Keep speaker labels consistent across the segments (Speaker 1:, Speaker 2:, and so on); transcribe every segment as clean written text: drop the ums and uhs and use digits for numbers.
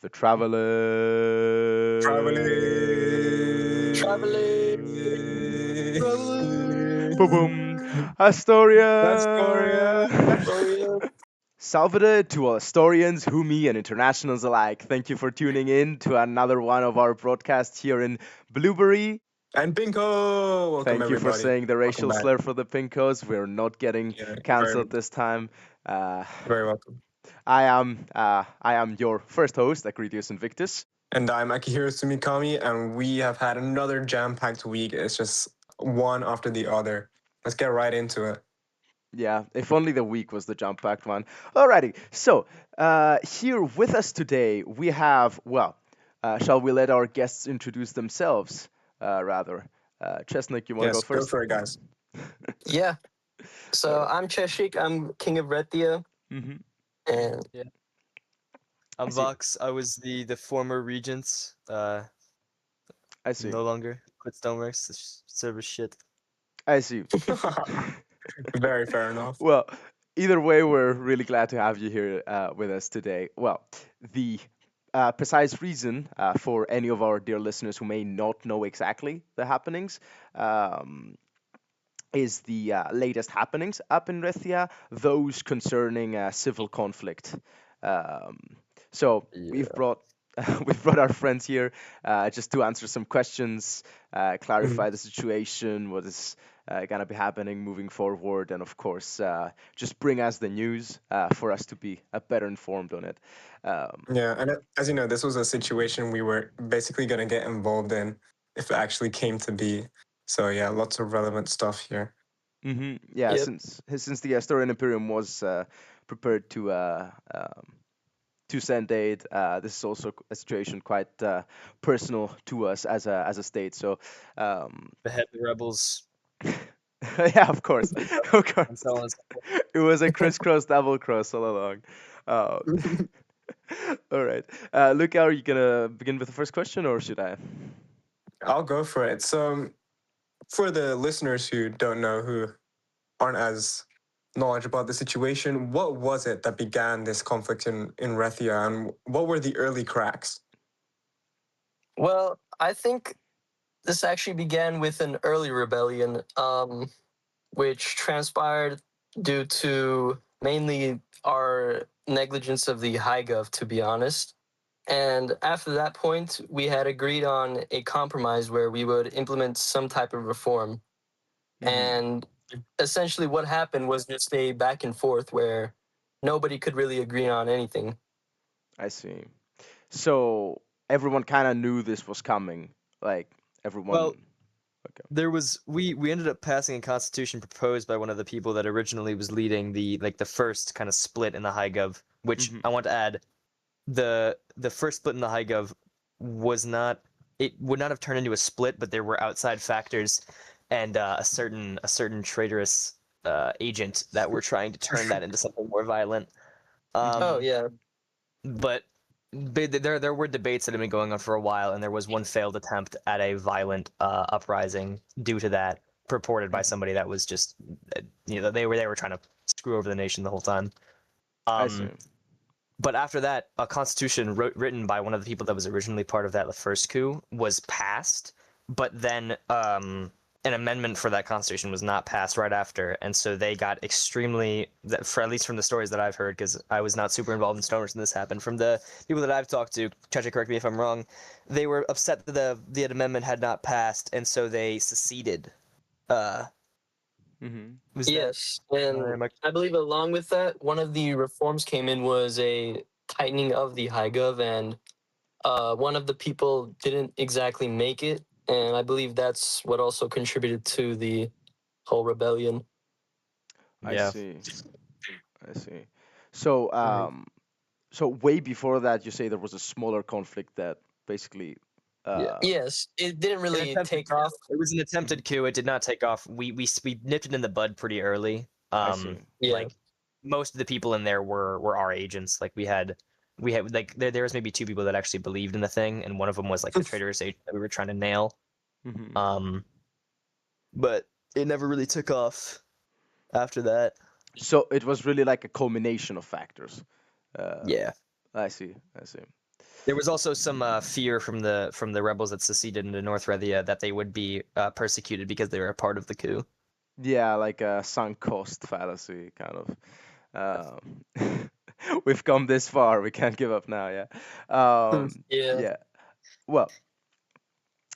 Speaker 1: the traveler.
Speaker 2: Traveling.
Speaker 1: Boom, boom. Astoria.
Speaker 2: Astoria.
Speaker 3: Astoria.
Speaker 1: Salvador to all Astorians, Humi, and internationals alike. Thank you for tuning in to another one of our broadcasts here in Blueberry.
Speaker 2: And Pinkho. Welcome,
Speaker 1: Thank you for
Speaker 2: everybody.
Speaker 1: saying the
Speaker 2: Welcome
Speaker 1: racial
Speaker 2: back.
Speaker 1: slur for the Pinkos. We're not getting
Speaker 2: Yeah,
Speaker 1: cancelled this time. Uh,
Speaker 2: very welcome.
Speaker 1: I am your first host, Akritious Invictus.
Speaker 2: And I'm Akihiro Tsumikami, and we have had another jam-packed week. It's just one after the other. Let's get right into it.
Speaker 1: Yeah, if only the week was the jump packed one. Alrighty, so here with us today we have, well, shall we let our guests introduce themselves rather? Chesnik, you want to go
Speaker 2: Yes, go
Speaker 1: first?
Speaker 2: for it, guys.
Speaker 3: Yeah. So
Speaker 1: Alright.
Speaker 3: I'm Cheshik. I'm king of Rethia,
Speaker 1: Mm-hmm.
Speaker 3: and
Speaker 4: I'm
Speaker 1: see.
Speaker 4: Vox. I was the former regent.
Speaker 1: I see.
Speaker 4: No longer quit Stoneworks. This server shit.
Speaker 1: I see.
Speaker 2: Very fair enough.
Speaker 1: Well, either way, we're really glad to have you here with us today. Well, the precise reason for any of our dear listeners who may not know exactly the happenings is the latest happenings up in Rethia, those concerning civil conflict. Um, so we've brought we've brought our friends here just to answer some questions, clarify the situation, what is gonna be happening moving forward, and of course, just bring us the news for us to be better informed on it.
Speaker 2: Yeah, and as you know, this was a situation we were basically going to get involved in if it actually came to be. So yeah, lots of relevant stuff here.
Speaker 1: Yeah,
Speaker 3: Yep.
Speaker 1: since the Astorian Imperium was prepared to send aid, this is also a situation quite personal to us as a state. So,
Speaker 4: Behead the rebels.
Speaker 1: yeah, of course, of
Speaker 4: And
Speaker 1: course,
Speaker 4: so on and so forth.
Speaker 1: it was a crisscross double cross all along. Uh, all right, Luke, are you gonna begin with the first question, or should I?
Speaker 2: I'll go for it. So, for the listeners who don't know, who aren't as knowledgeable about the situation, what was it that began this conflict in Rethia, and what were the early cracks?
Speaker 3: well, I think this actually began with an early rebellion, which transpired due to mainly our negligence of the High Gov, to be honest. And after that point, we had agreed on a compromise where we would implement some type of reform. And essentially, what happened was just a back and forth where nobody could really agree on anything.
Speaker 1: I see. So everyone kind of knew this was coming, like everyone.
Speaker 4: Well,
Speaker 1: Okay.
Speaker 4: there was we ended up passing a constitution proposed by one of the people that originally was leading the first kind of split in the High Gov. Which I want to add, the first split in the High Gov was not. It would not have turned into a split, but there were outside factors and a certain traitorous agent that were trying to turn that into something more violent.
Speaker 3: Oh, yeah.
Speaker 4: But there were debates that had been going on for a while, and there was one failed attempt at a violent uprising due to that, purported by somebody that was just, they were trying to screw over the nation the whole time.
Speaker 1: I see.
Speaker 4: But after that, a constitution written by one of the people that was originally part of the first coup was passed, but then an amendment for that constitution was not passed right after, and so they got extremely, for at least from the stories that I've heard, because I was not super involved in Stoners when this happened, from the people that I've talked to, Cheshik, correct me if I'm wrong, they were upset that the amendment had not passed, and so they seceded. Was that-
Speaker 3: Yes. And I believe along with that, one of the reforms came in was a tightening of the High Gov, and one of the people didn't exactly make it. And I believe that's what also contributed to the whole rebellion.
Speaker 1: I
Speaker 4: Yeah.
Speaker 1: see. I see. So, so way before that, you say there was a smaller conflict that basically.
Speaker 3: Yes, it didn't really take off.
Speaker 4: It was an attempted coup. It did not take off. We nipped it in the bud pretty early.
Speaker 1: I see.
Speaker 3: Yeah.
Speaker 4: Like most of the people in there were our agents. Like we had like there was maybe two people that actually believed in the thing, and one of them was like the traitorous agent that we were trying to nail. But it never really took off after that.
Speaker 1: So it was really like a culmination of factors.
Speaker 4: Yeah.
Speaker 1: I see. I see.
Speaker 4: There was also some fear from the rebels that seceded into North Rethia that they would be persecuted because they were a part of the coup.
Speaker 1: Yeah, like a sunk cost fallacy, kind of. We've come this far. We can't give up now. Yeah.
Speaker 3: Yeah.
Speaker 1: Yeah. Well,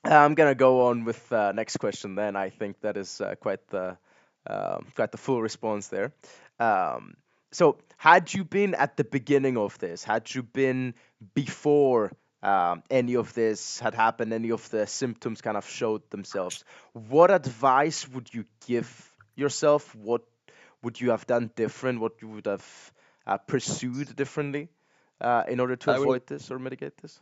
Speaker 1: I'm gonna go on with next question. Then I think that is quite the full response there. Um, so, had you been at the beginning of this, had you been before any of this had happened, any of the symptoms kind of showed themselves, what advice would you give yourself? What would you have done different? What you would have pursued differently in order to
Speaker 3: I would
Speaker 1: avoid this or mitigate this?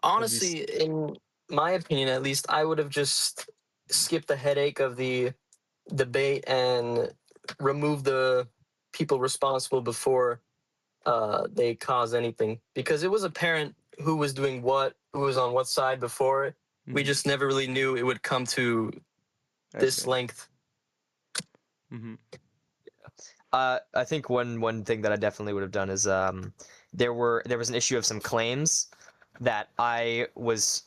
Speaker 2: At least,
Speaker 3: honestly, in my opinion at least, I would have just skipped the headache of the debate and removed the people responsible before they cause anything, because it was apparent who was doing what, who was on what side before. We
Speaker 1: Hmm.
Speaker 3: just never really knew it would come to
Speaker 1: I see.
Speaker 3: this length.
Speaker 1: Hmm.
Speaker 4: I think one thing that I definitely would have done is there was an issue of some claims that I was,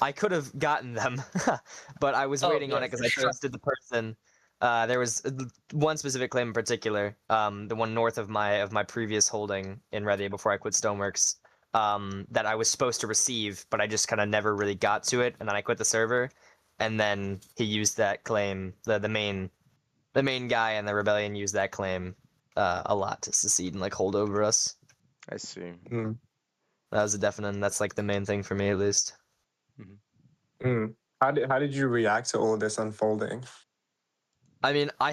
Speaker 4: I could have gotten them, but I was
Speaker 3: Oh
Speaker 4: waiting on
Speaker 3: yeah,
Speaker 4: it because
Speaker 3: for
Speaker 4: I
Speaker 3: sure.
Speaker 4: trusted the person. There was one specific claim in particular, the one north of my previous holding in Rethia before I quit Stoneworks, that I was supposed to receive, but I just kind of never really got to it, and then I quit the server, and then he used that claim, the main guy in the rebellion used that claim a lot to secede and like hold over us.
Speaker 1: I see.
Speaker 2: mm,
Speaker 4: That was a definite. And that's like the main thing for me, at least.
Speaker 1: Hmm.
Speaker 2: mm. How did you react to all this unfolding?
Speaker 4: I mean, I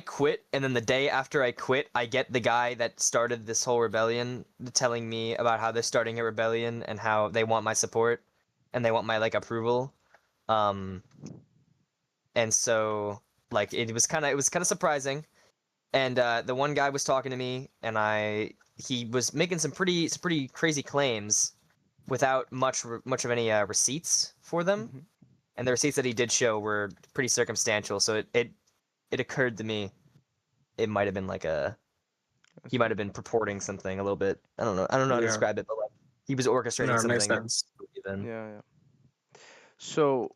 Speaker 4: quit, and then the day after I quit, I get the guy that started this whole rebellion telling me about how they're starting a rebellion and how they want my support and they want my like approval. Um, and so like it was kind of surprising. And the one guy was talking to me, and he was making some pretty crazy claims without much of any receipts for them.
Speaker 1: Hmm.
Speaker 4: And the receipts that he did show were pretty circumstantial. So it occurred to me it might have been like
Speaker 1: I
Speaker 4: he might
Speaker 1: see.
Speaker 4: have been purporting something a little bit. I don't know how to
Speaker 2: Yeah,
Speaker 4: describe it, but like he was orchestrating
Speaker 2: no, it makes
Speaker 4: something that
Speaker 2: sense.
Speaker 4: then.
Speaker 1: Yeah, yeah. So,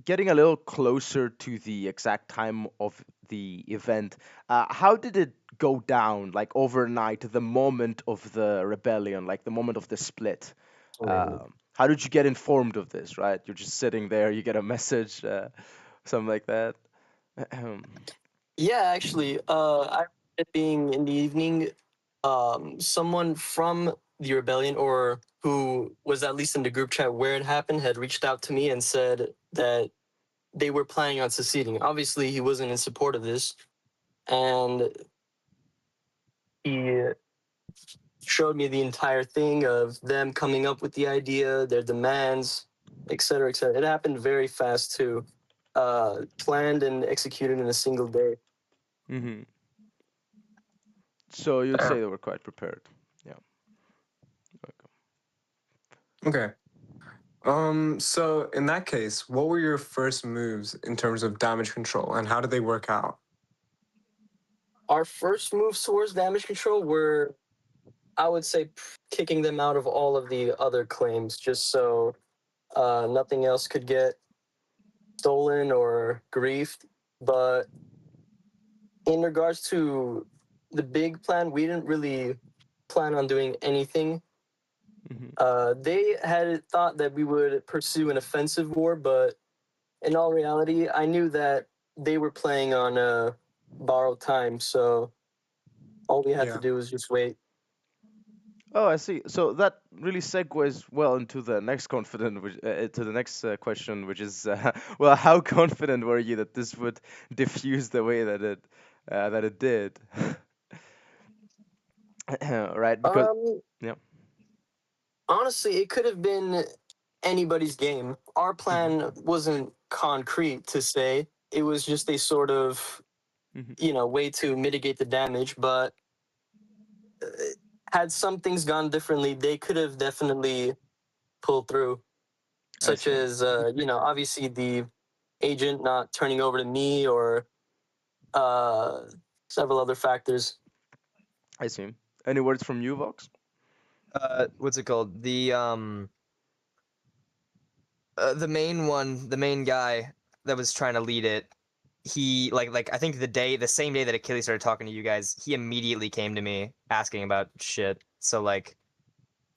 Speaker 1: getting a little closer to the exact time of the event, how did it go down, like overnight, the moment of the rebellion, like the moment of the split? How did you get informed of this, right? You're just sitting there, you get a message, something like that.
Speaker 3: Yeah, actually, I remember it being in the evening. Someone from the rebellion, or who was at least in the group chat where it happened, had reached out to me and said that they were planning on seceding. Obviously, he wasn't in support of this, and he showed me the entire thing of them coming up with the idea, their demands, etc., etc. It happened very fast too, planned and executed in a single day.
Speaker 1: Hmm. So you'd
Speaker 2: Yeah.
Speaker 1: say they were quite prepared. Yeah.
Speaker 2: Okay. So in that case, what were your first moves in terms of damage control, and how did they work out?
Speaker 3: Our first moves towards damage control were, I would say, kicking them out of all of the other claims, just so nothing else could get stolen or griefed. But in regards to the big plan, we didn't really plan on doing anything.
Speaker 1: Hmm.
Speaker 3: They had thought that we would pursue an offensive war, but in all reality, I knew that they were playing on borrowed time, so all we had to
Speaker 2: Yeah.
Speaker 3: do was just wait.
Speaker 1: Oh, I see. So that really segues well into the next to the next question, which is, well, how confident were you that this would diffuse the way that it did? Right? Because
Speaker 3: Um,
Speaker 1: yeah.
Speaker 3: Honestly, it could have been anybody's game. Our
Speaker 1: Hmm.
Speaker 3: plan wasn't concrete to say. It was just a sort of,
Speaker 1: Hmm.
Speaker 3: way to mitigate the damage. But uh, had some things gone differently, they could have definitely pulled through.
Speaker 1: I
Speaker 3: Such
Speaker 1: see.
Speaker 3: as, obviously the agent not turning over to me, or uh, several other factors.
Speaker 1: I see. Any words from you, Vox?
Speaker 4: What's it called? The main guy that was trying to lead it, he like I think the same day that Achilles started talking to you guys, he immediately came to me asking about shit. So like,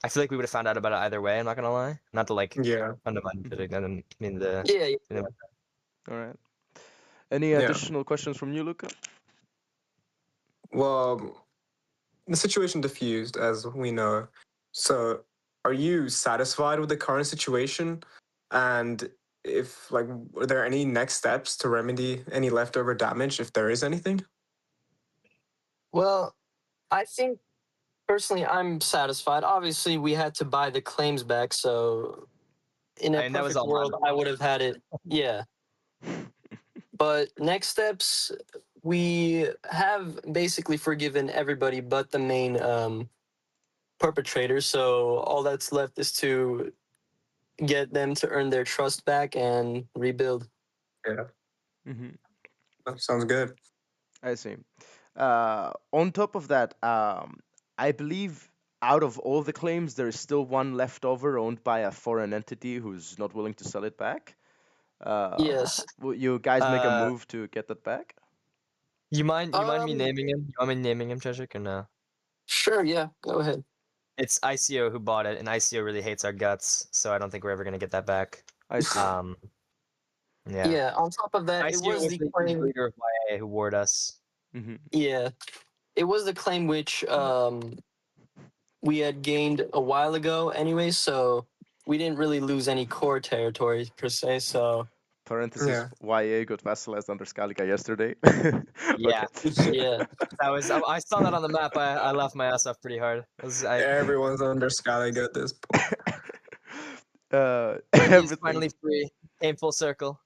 Speaker 4: I feel like we would have found out about it either way. I'm not gonna lie, not to like
Speaker 2: Yeah.
Speaker 4: undermine it. I didn't mean
Speaker 3: Yeah,
Speaker 1: All right. Any
Speaker 2: Yeah.
Speaker 1: additional questions from you, Luca?
Speaker 2: Well, the situation diffused, as we know. So, are you satisfied with the current situation? And if, like, are there any next steps to remedy any leftover damage, if there is anything?
Speaker 3: well, I think personally I'm satisfied. Obviously, we had to buy the claims back, so in a
Speaker 4: And that was
Speaker 3: perfect
Speaker 4: all my
Speaker 3: world, I would have had it. Yeah. But next steps, we have basically forgiven everybody but the main perpetrators. So all that's left is to get them to earn their trust back and rebuild.
Speaker 2: Yeah.
Speaker 1: Mm-hmm.
Speaker 2: That sounds good.
Speaker 1: I see. On top of that, I believe out of all the claims, there is still one left over owned by a foreign entity who's not willing to sell it back.
Speaker 3: Yes.
Speaker 1: Will you guys make a
Speaker 4: Uh,
Speaker 1: move to get that back?
Speaker 4: you mind me
Speaker 3: Um.
Speaker 4: naming him? You want me naming him, Cheshik, or no?
Speaker 3: Sure. Yeah. Go ahead.
Speaker 4: It's ICO who bought it, and ICO really hates our guts, so I don't think we're ever gonna get that back.
Speaker 1: I see.
Speaker 4: Yeah.
Speaker 3: Yeah. On top of that, it
Speaker 4: ICO
Speaker 3: was
Speaker 4: was
Speaker 3: the
Speaker 4: the
Speaker 3: claim.
Speaker 4: leader of YA who warred us.
Speaker 1: Mm-hmm.
Speaker 3: Yeah. It was the claim which we had gained a while ago, anyway. So we didn't really lose any core territory per se. So
Speaker 1: Parentheses,
Speaker 2: Yeah.
Speaker 1: YA got vassalized under Scalica yesterday.
Speaker 4: Yeah,
Speaker 1: Okay.
Speaker 3: yeah.
Speaker 4: that was. I saw that on the map. I laughed my ass off pretty hard.
Speaker 2: Everyone's under Scaliga at this point.
Speaker 4: He's
Speaker 1: Everything.
Speaker 4: finally free. Came full circle.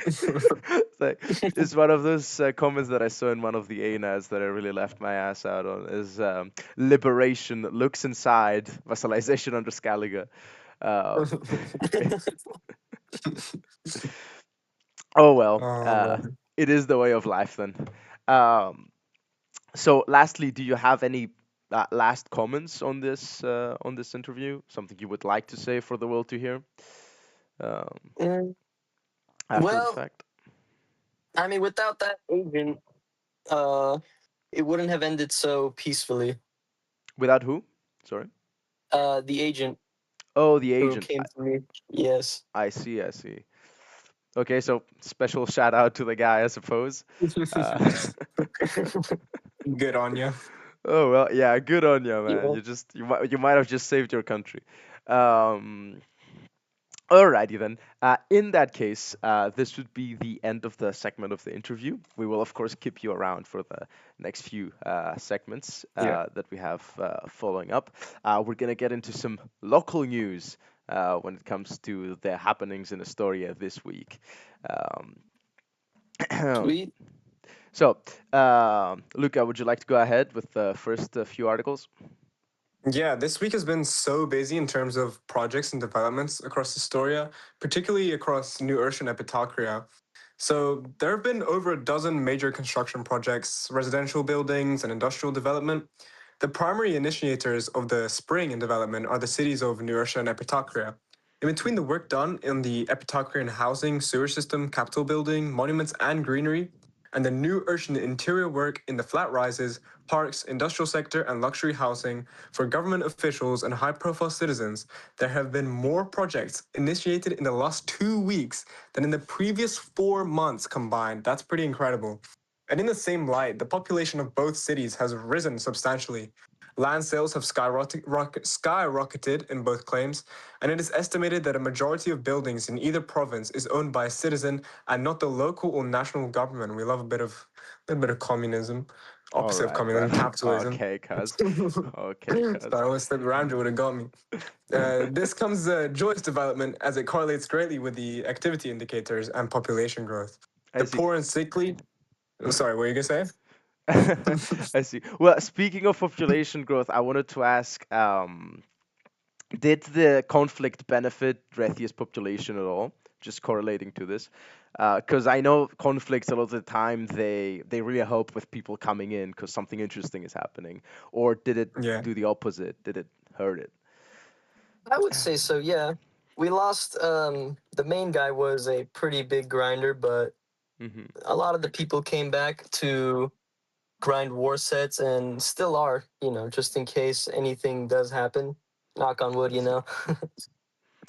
Speaker 1: It's one of those comments that I saw in one of the ANAs that I really laughed my ass out on. Is liberation looks inside vassalization under Scaliga. Um, oh well,
Speaker 2: Oh, man.
Speaker 1: it is the way of life then. Um, so, lastly, do you have any last comments on this interview? Something you would like to say for the world to hear
Speaker 3: Mm,
Speaker 1: after the
Speaker 3: well,
Speaker 1: fact?
Speaker 3: I mean, without that agent, uh, it wouldn't have ended so peacefully.
Speaker 1: Without who? Sorry.
Speaker 3: The agent
Speaker 1: Oh, the
Speaker 3: who
Speaker 1: agent.
Speaker 3: came to me. Yes.
Speaker 1: I see. I see. Okay, so special shout out to the guy, I suppose. Uh,
Speaker 2: Good on you.
Speaker 1: oh well, yeah, good on you, man.
Speaker 3: Yeah.
Speaker 1: You might have just saved your country. Um, Alrighty then. In that case, this would be the end of the segment of the interview. We will, of course, keep you around for the next few segments
Speaker 2: Yeah.
Speaker 1: that we have following up. We're going to get into some local news when it comes to the happenings in Astoria this week. Um,
Speaker 3: Sweet.
Speaker 1: so, Luca, would you like to go ahead with the first few articles?
Speaker 2: Yeah, this week has been so busy in terms of projects and developments across Astoria, particularly across New Ursh and Epitacria. So there have been over a dozen major construction projects, residential buildings, and industrial development. The primary initiators of the spring in development are the cities of New Ursh and Epitacria. In between the work done in the Epitacrian housing, sewer system, capitol building, monuments, and greenery, and the New Urchin interior work in the flat rises, parks, industrial sector, and luxury housing for government officials and high-profile citizens, there have been more projects initiated in the last 2 weeks than in the previous 4 months combined. That's pretty incredible. And in the same light, the population of both cities has risen substantially. Land sales have skyrocketed in both claims, and it is estimated that a majority of buildings in either province is owned by a citizen and not the local or national government. We love a little bit of communism,
Speaker 1: All
Speaker 2: opposite of
Speaker 1: right, man.
Speaker 2: communism, capitalism.
Speaker 1: Okay, cuz. Okay, cuz.
Speaker 2: I always said Ramjo would have got me. This comes joyous development as it correlates greatly with the activity indicators and population growth.
Speaker 1: I
Speaker 2: The
Speaker 1: see.
Speaker 2: poor and sickly. Sorry, what were you gonna say?
Speaker 1: I see. Well, speaking of population growth, I wanted to ask, did the conflict benefit Rethia's population at all? Just correlating to this, because I know conflicts a lot of the time they really help with people coming in because something interesting is happening. Or did it
Speaker 2: Yeah.
Speaker 1: do the opposite? Did it heard it.
Speaker 3: I would say so, yeah. We lost the main guy was a pretty big grinder, but
Speaker 1: Hmm.
Speaker 3: a lot of the people came back to grind war sets and still are, just in case anything does happen. Knock on wood,
Speaker 1: I see. I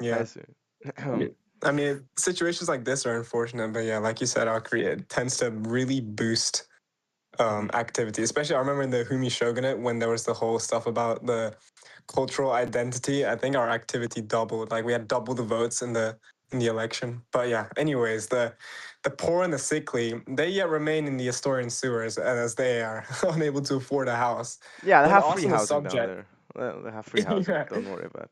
Speaker 2: Yeah.
Speaker 1: see.
Speaker 2: Yeah. I mean, situations like this are unfortunate, but yeah, like you said, Akri, it tends to really boost
Speaker 1: Mhm.
Speaker 2: activity. Especially, I remember in the Humi Shogunate when there was the whole stuff about the cultural identity. I think our activity doubled. Like we had double the votes in the election. But yeah, anyways, the poor and the sickly, they yet remain in the Astorian sewers as they are unable to afford a house.
Speaker 1: Yeah, they
Speaker 2: When
Speaker 1: have free
Speaker 2: also the
Speaker 1: housing down
Speaker 2: subject,
Speaker 1: there. Well, they have free housing.
Speaker 2: yeah.
Speaker 1: Don't worry about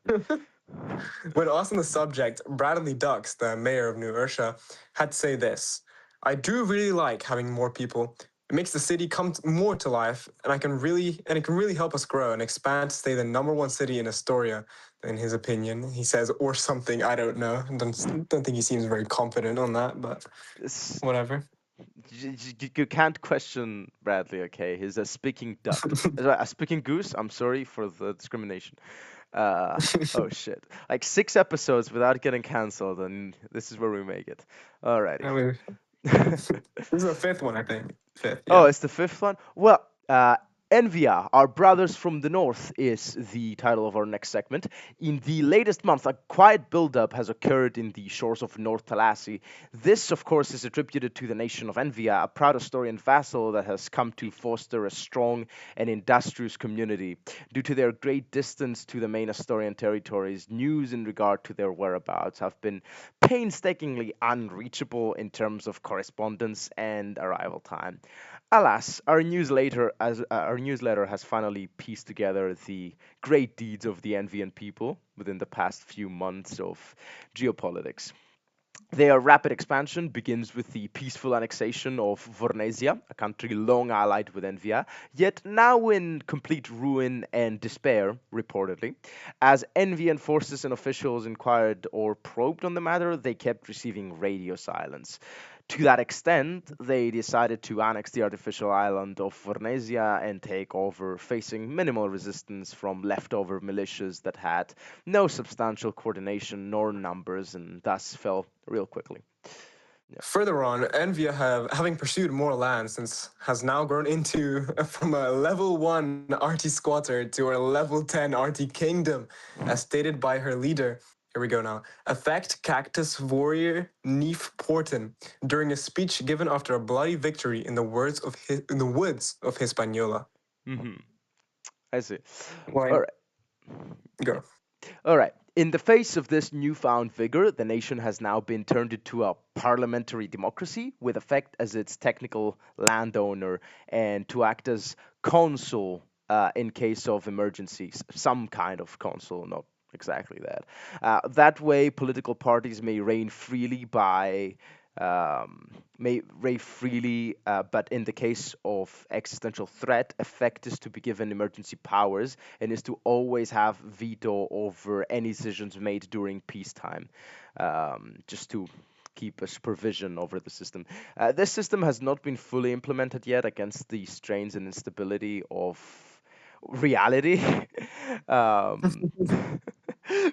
Speaker 2: When asked on the subject, Bradley Dux, the mayor of New Ursha, had to say this: "I do really like having more people. It makes the city come more to life, and it can really help us grow and expand to stay the number one city in Astoria." In his opinion, he says, or something. I don't know. Don't think he seems very confident on that, but
Speaker 1: it.
Speaker 2: whatever.
Speaker 1: You can't question Bradley, okay? He's a speaking duck. A speaking goose. I'm sorry for the discrimination. Uh, oh shit. Like 6 episodes without getting cancelled, and this is where we make it. Alrighty.
Speaker 2: I mean, this is the fifth one, I think. Fifth,
Speaker 1: Oh,
Speaker 2: yeah.
Speaker 1: it's the fifth one? Well, Envia, Our Brothers from the North, is the title of our next segment. In the latest month, a quiet buildup has occurred in the shores of North Talassi. This, of course, is attributed to the nation of Envia, a proud Asturian vassal that has come to foster a strong and industrious community. Due to their great distance to the main Asturian territories, news in regard to their whereabouts have been painstakingly unreachable in terms of correspondence and arrival time. Alas, our newsletter has finally pieced together the great deeds of the Envian people within the past few months of geopolitics. Their rapid expansion begins with the peaceful annexation of Vornesia, a country long allied with Envia, yet now in complete ruin and despair, reportedly. As Envian forces and officials inquired or probed on the matter, they kept receiving radio silence. To that extent, they decided to annex the artificial island of Vornesia and take over, facing minimal resistance from leftover militias that had no substantial coordination nor numbers and thus fell real quickly. Yeah.
Speaker 2: Further on, Envia having pursued more land since has now grown into from a level 1 RT squatter to a level 10 RT kingdom, as stated by her leader. Here we go now. Effect Cactus Warrior Neef Porton during a speech given after a bloody victory in in the woods of Hispaniola.
Speaker 1: Hmm. I see. All
Speaker 2: Why
Speaker 1: right. Yeah.
Speaker 2: go?
Speaker 1: All right. In the face of this newfound vigor, the nation has now been turned into a parliamentary democracy with effect as its technical landowner and to act as consul in case of emergencies, some kind of consul, not exactly that. That way, political parties may reign freely, but in the case of existential threat, effect is to be given emergency powers and is to always have veto over any decisions made during peacetime, just to keep a supervision over the system. This system has not been fully implemented yet against the strains and instability of reality. um,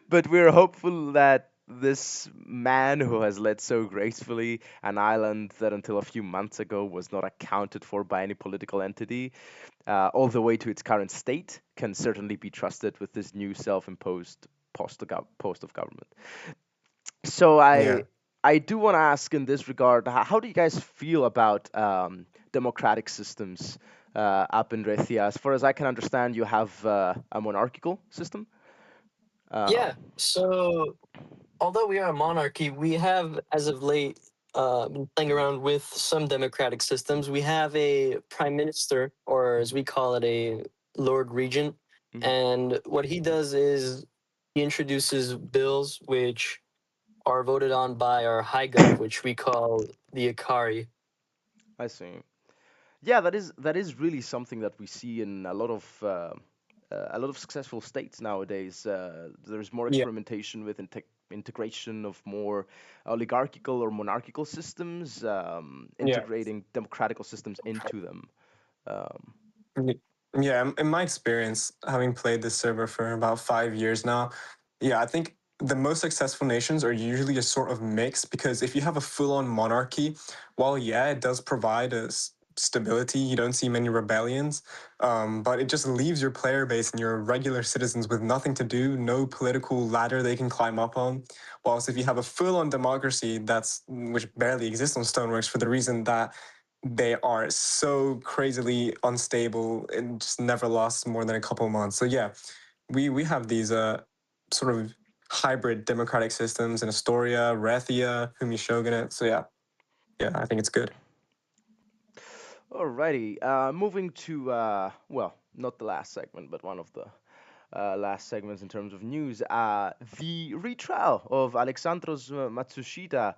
Speaker 1: but we're hopeful that this man who has led so gracefully an island that until a few months ago was not accounted for by any political entity, all the way to its current state, can certainly be trusted with this new self-imposed post of government. So
Speaker 2: Yeah.
Speaker 1: I do want to ask in this regard, how do you guys feel about democratic systems up in Rethia? As far as I can understand, you have a monarchical system.
Speaker 3: Yeah.
Speaker 1: Um,
Speaker 3: So, although we are a monarchy, we have, as of late, been playing around with some democratic systems. We have a prime minister, or as we call it, a Lord Regent.
Speaker 1: mhm,
Speaker 3: And what he does is he introduces bills which are voted on by our High Gov, which we call the Akari.
Speaker 1: I see. Yeah, that is really something that we see in a lot of successful states nowadays. There's more
Speaker 2: Yeah.
Speaker 1: experimentation with integration of more oligarchical or monarchical systems,
Speaker 2: Yeah.
Speaker 1: integrating democratical systems into them. Um,
Speaker 2: Yeah, in my experience, having played this server for about 5 years now, yeah, I think the most successful nations are usually a sort of mix because if you have a full-on monarchy, while yeah, it does provide stability, you don't see many rebellions, but it just leaves your player base and your regular citizens with nothing to do, no political ladder they can climb up on. Whilst if you have a full-on democracy, which barely exists on Stoneworks for the reason that they are so crazily unstable and just never lasts more than a couple of months. So yeah, we have these sort of hybrid democratic systems in Astoria, Rethia, Humi Shogunate. So yeah, I think it's good.
Speaker 1: Alrighty, moving to well, not the last segment, but one of the last segments in terms of news. The retrial of Alexandros Matsushita.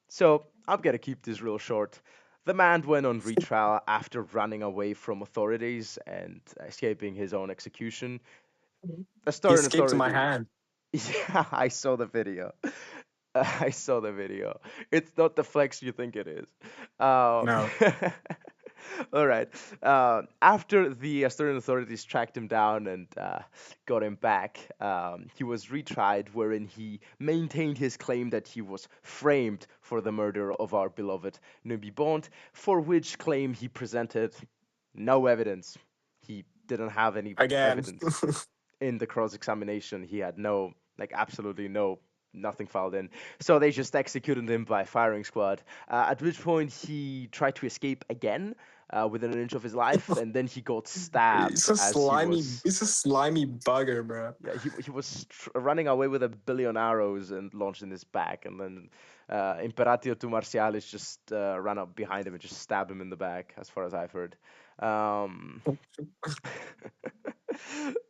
Speaker 1: So I'm gonna keep this real short. The man went on retrial after running away from authorities and escaping his own execution. The
Speaker 2: He
Speaker 1: Asturian
Speaker 2: escaped my
Speaker 1: authorities.
Speaker 2: hand.
Speaker 1: Yeah, I saw the video. I saw the video. It's not the flex you think it is. Um,
Speaker 2: No.
Speaker 1: all right. After the Asturian authorities tracked him down and got him back, he was retried, wherein he maintained his claim that he was framed for the murder of our beloved Nubi Bond, for which claim he presented no evidence. He didn't have any
Speaker 2: Again.
Speaker 1: evidence in the cross examination. He had no, like, absolutely nothing filed in. So they just executed him by firing squad. At which point he tried to escape again within an inch of his life, and then he got stabbed as he was.
Speaker 2: He's a slimy bugger, bro.
Speaker 1: Yeah, he was running away with 1 billion arrows and launched in his back, and then Imperatio Tu Marcialis just ran up behind him and just stabbed him in the back, as far as I've heard.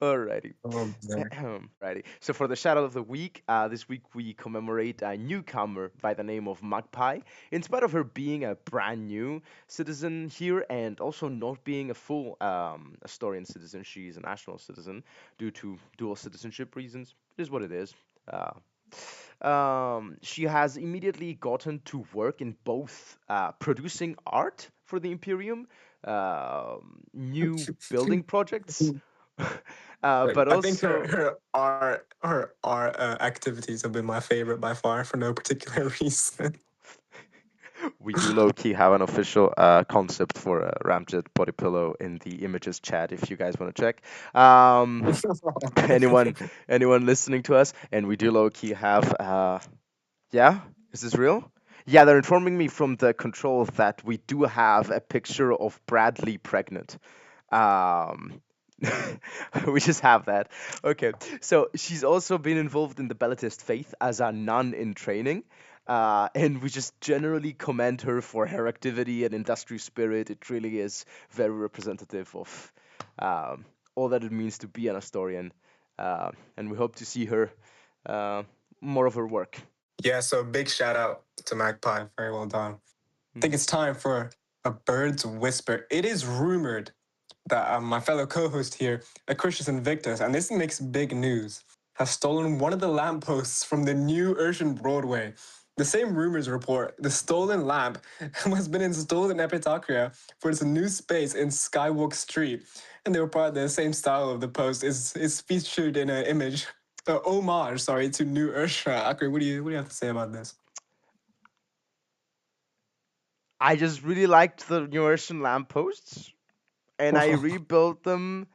Speaker 1: Alrighty.
Speaker 2: Oh,
Speaker 1: Righty. So for the shout out of the week, this week we commemorate a newcomer by the name of Magpie. In spite of her being a brand new citizen here and also not being a full Astorian citizen, she is a national citizen due to dual citizenship reasons. It is what it is. She has immediately gotten to work in both producing art for the Imperium, new building projects, but
Speaker 2: I think
Speaker 1: also
Speaker 2: her art activities have been my favorite by far for no particular reason.
Speaker 1: we do low key have an official concept for a Ramjet body pillow in the images chat if you guys want to check. Anyone listening to us, and we do low key have yeah, is this real? Yeah, they're informing me from the control that we do have a picture of Bradley pregnant. Um, we just have that. Okay, so she's also been involved in the Belletist faith as a nun in training. And we just generally commend her for her activity and industrious spirit. It really is very representative of all that it means to be an Astorian. And we hope to see her more of her work.
Speaker 2: Yeah, so big shout out to Magpie. Very well done. I think it's time for a bird's whisper. It is rumored that my fellow co-host here, Akritious Invictus, and this makes big news, has stolen one of the lampposts from the new Urshan Broadway. The same rumors report the stolen lamp has been installed in Epitacria for its new space in Skywalk Street, and they report the same style of the post is featured in an image, homage, to New Ursha. Akri, what do you have to say about this?
Speaker 1: I just really liked the New Urshan lampposts, and I rebuilt them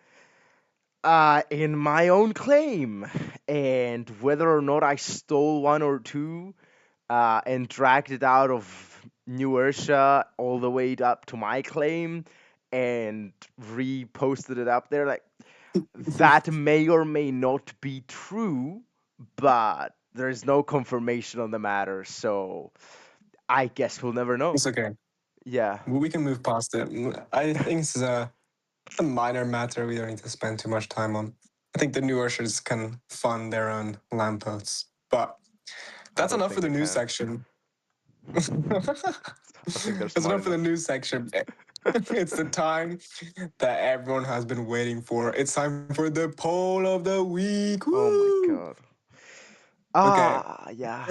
Speaker 1: in my own claim. And whether or not I stole one or two and dragged it out of New Ursha all the way up to my claim and reposted it up there, like, that may or may not be true, but there's no confirmation on the matter, so I guess we'll never know.
Speaker 2: It's okay.
Speaker 1: Yeah.
Speaker 2: We can move past it. I think this is a minor matter we don't need to spend too much time on. I think the new Urshers can fund their own lampposts. But that's enough for the news section.
Speaker 1: I think
Speaker 2: that's enough for the news section. It's the time that everyone has been waiting for. It's time for the poll of the week. Woo!
Speaker 1: Oh my god. Yeah.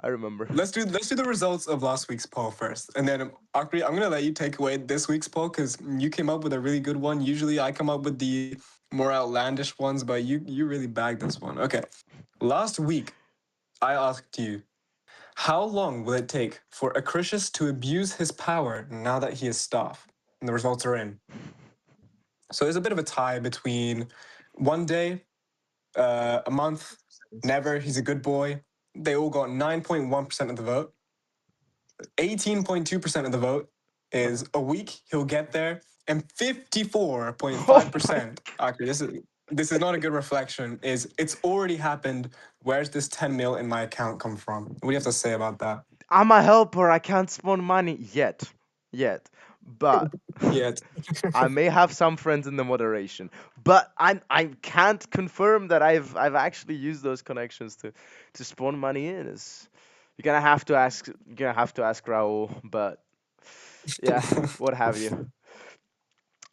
Speaker 1: I remember.
Speaker 2: Let's do the results of last week's poll first, and then Akri, I'm gonna let you take away this week's poll because you came up with a really good one. Usually, I come up with the more outlandish ones, but you really bagged this one. Okay, last week I asked you, how long will it take for Akritious to abuse his power now that he is staff? And the results are in. So there's a bit of a tie between 1 day, a month, never. He's a good boy. They all got 9.1% of the vote. 18.2% of the vote is a week. He'll get there, and 54.5%. Actually, this is not a good reflection. It's already happened. Where's this 10 mil in my account come from? What do you have to say about that?
Speaker 1: I'm a helper. I can't spawn money yet. But
Speaker 2: Yet.
Speaker 1: I may have some friends in the moderation. But I can't confirm that I've actually used those connections to spawn money in. You're gonna have to ask Raul, but yeah, what have you.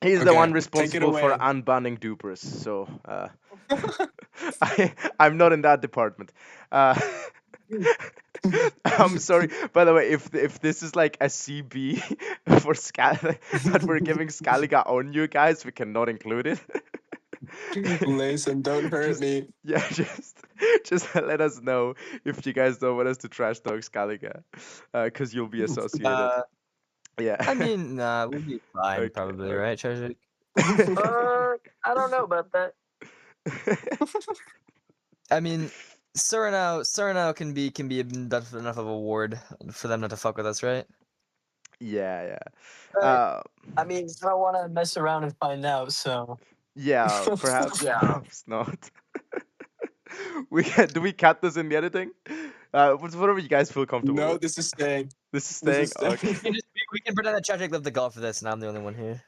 Speaker 1: He's the one
Speaker 2: Okay, take it
Speaker 1: responsible for
Speaker 2: away.
Speaker 1: unbanning dupers, so I'm not in that department. I'm sorry. By the way, if this is like a CB for that we're giving Scaliga on you guys, we cannot include it.
Speaker 2: Listen, don't hurt
Speaker 1: Just-
Speaker 2: me.
Speaker 1: Yeah, just let us know if you guys don't want us to trash talk Scaliga, because you'll be associated. Yeah.
Speaker 4: I mean, we'll be fine,
Speaker 1: Okay,
Speaker 4: probably,
Speaker 1: okay.
Speaker 4: right, Cheshik?
Speaker 3: I don't know about that.
Speaker 4: I mean, Surinao can be enough of a ward for them not to fuck with us, right?
Speaker 1: Yeah.
Speaker 3: Right. I mean, I don't want to mess around and find out, so.
Speaker 1: Yeah, perhaps,
Speaker 3: Yeah.
Speaker 1: perhaps not. Do we cut this in the editing? Whatever you guys feel comfortable
Speaker 2: No,
Speaker 1: with.
Speaker 2: this is staying.
Speaker 1: This is
Speaker 2: This
Speaker 1: staying.
Speaker 2: is staying.
Speaker 1: Okay.
Speaker 4: We can pretend that Cheshik lived the golf for this, and I'm the only one here.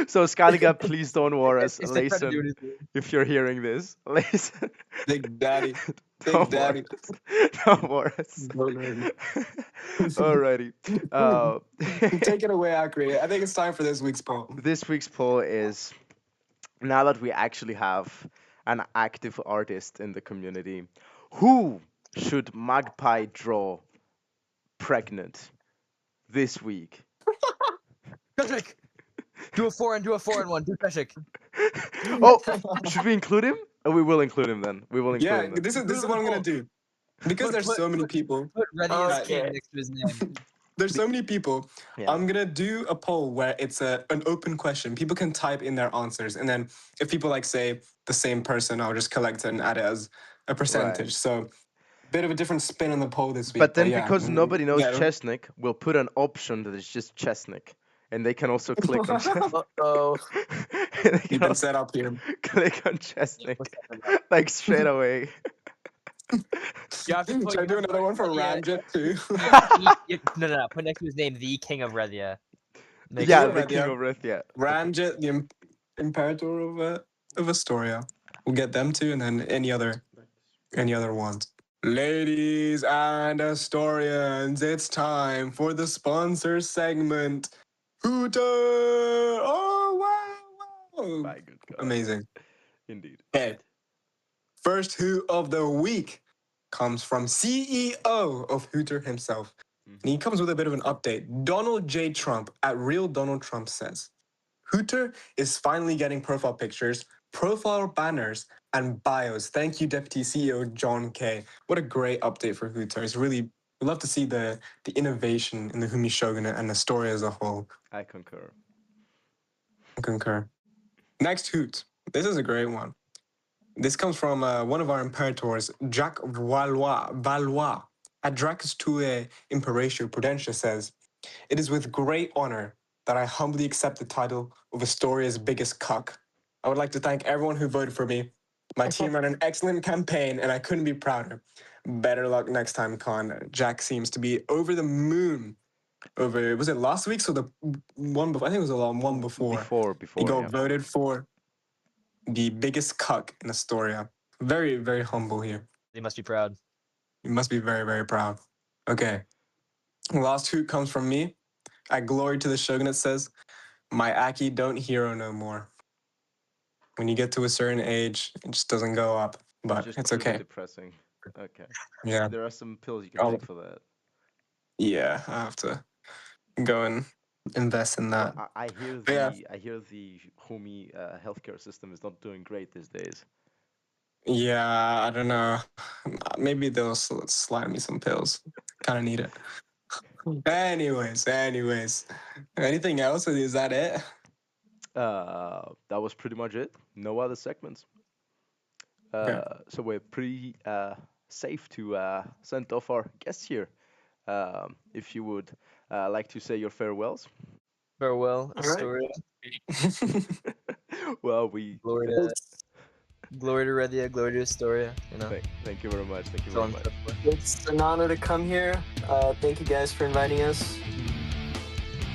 Speaker 1: So Scaliga, please don't war us.
Speaker 4: If they try to do
Speaker 1: Listen,
Speaker 4: anything.
Speaker 1: if you're hearing this, listen.
Speaker 2: Big Daddy.
Speaker 1: Don't
Speaker 2: Big
Speaker 1: war
Speaker 2: Daddy.
Speaker 1: us. Don't war us. Alrighty.
Speaker 2: Take it away, Akri. I think it's time for this week's poll.
Speaker 1: This week's poll is, now that we actually have an active artist in the community, who should Magpie draw pregnant this week?
Speaker 4: Cheshik! Do a 4 and 1. Do Cheshik.
Speaker 1: Oh, should we include him? Oh, we will include him then. We will include
Speaker 2: Yeah,
Speaker 1: him then.
Speaker 2: this is what I'm gonna do. Because there's so many people.
Speaker 4: Put Rethia's
Speaker 3: Okay.
Speaker 4: king next to his name.
Speaker 2: There's so many people.
Speaker 1: Yeah.
Speaker 2: I'm gonna do a poll where it's an open question. People can type in their answers, and then if people like say the same person, I'll just collect it and add it as a percentage.
Speaker 1: Right.
Speaker 2: So, bit of a different spin on the poll this week.
Speaker 1: But then
Speaker 2: yeah,
Speaker 1: because nobody knows
Speaker 2: yeah,
Speaker 1: Chesnik, we'll put an option that is just Chesnik. And they can also click on
Speaker 3: Uh-oh.
Speaker 1: they
Speaker 2: you've
Speaker 1: can
Speaker 2: been
Speaker 1: also
Speaker 2: set up here.
Speaker 1: click on Chesnik like straight away.
Speaker 4: You have to put,
Speaker 2: Should I do another one for
Speaker 4: Rethia-
Speaker 2: Ramjet too?
Speaker 4: No. Put next to his name, the King of Rethia. Make
Speaker 1: Yeah,
Speaker 4: sure-
Speaker 1: the
Speaker 2: Rethia.
Speaker 1: King of Rethia.
Speaker 2: Ramjet, the Imperator of Astoria. We'll get them two, and then any other ones. Ladies and Astorians, it's time for the sponsor segment. Hooter! Oh wow!
Speaker 1: My good God.
Speaker 2: Amazing.
Speaker 1: Indeed.
Speaker 2: Okay. First Who of the week comes from CEO of Hooter himself. And he comes with a bit of an update. Donald J. Trump at Real Donald Trump says, Hooter is finally getting profile pictures, profile banners, and bios. Thank you, Deputy CEO John K. What a great update for Hooter. It's really, we love to see the innovation in the Humi Shogunate and Astoria as a whole.
Speaker 1: I concur.
Speaker 2: I concur. Next Hoot. This is a great one. This comes from one of our imperators, Jacques Valois. At Dracus Tue Imperatio Prudentia says, it is with great honor that I humbly accept the title of Astoria's biggest cuck. I would like to thank everyone who voted for me. My team ran an excellent campaign, and I couldn't be prouder. Better luck next time, Con. Jack seems to be over the moon. Was it last week? So the one before, I think it was the one before.
Speaker 1: Before.
Speaker 2: He got
Speaker 1: Yeah.
Speaker 2: voted for the biggest cuck in Astoria. Very, very humble here.
Speaker 4: They must be proud.
Speaker 2: You must be very, very proud. Okay. Last hoot comes from me. At Glory to the Shogunate says, my Aki don't hero no more. When you get to a certain age, it just doesn't go up. But
Speaker 1: Just
Speaker 2: it's
Speaker 1: completely
Speaker 2: okay.
Speaker 1: depressing. Okay.
Speaker 2: Yeah.
Speaker 1: There are some pills you can
Speaker 2: Oh,
Speaker 1: take for that.
Speaker 2: yeah. I have to go and invest in
Speaker 1: Well,
Speaker 2: that.
Speaker 1: I hear
Speaker 2: But yeah,
Speaker 1: the homie healthcare system is not doing great these days.
Speaker 2: yeah. I don't know. Maybe they'll slide me some pills. Kind of need it. Anyways. Anything else? Is that it?
Speaker 1: That was pretty much it. No other segments.
Speaker 2: Okay.
Speaker 1: So we're pretty safe to send off our guests here. If you would like to say your farewells.
Speaker 4: Farewell,
Speaker 3: All right.
Speaker 4: Astoria.
Speaker 1: Well, we
Speaker 4: Glory to Rethia, glory to Astoria. You know.
Speaker 1: thank you very much. Thank you
Speaker 4: So
Speaker 1: very
Speaker 4: on
Speaker 1: much.
Speaker 4: and so forth.
Speaker 3: It's an honor to come here. Thank you guys for inviting us.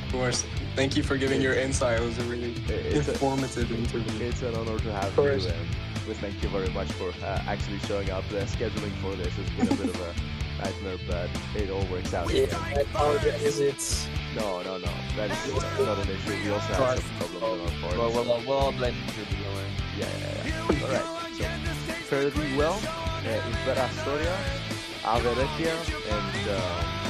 Speaker 2: Of course. Thank you for giving your insight. It was a really
Speaker 1: It's a-
Speaker 2: informative interview.
Speaker 1: It's an honor to have
Speaker 3: Of course.
Speaker 1: you, and we thank you very much for actually showing up. The scheduling for this has been a bit of a nightmare, but it all works out.
Speaker 3: Yeah, I apologize. It's
Speaker 1: No, that is not an issue. We also had some problems on our part.
Speaker 4: We'll all blame you, don't worry.
Speaker 1: Yeah. All right. So, fare thee well. Impera Astoria, Ave Rethia, and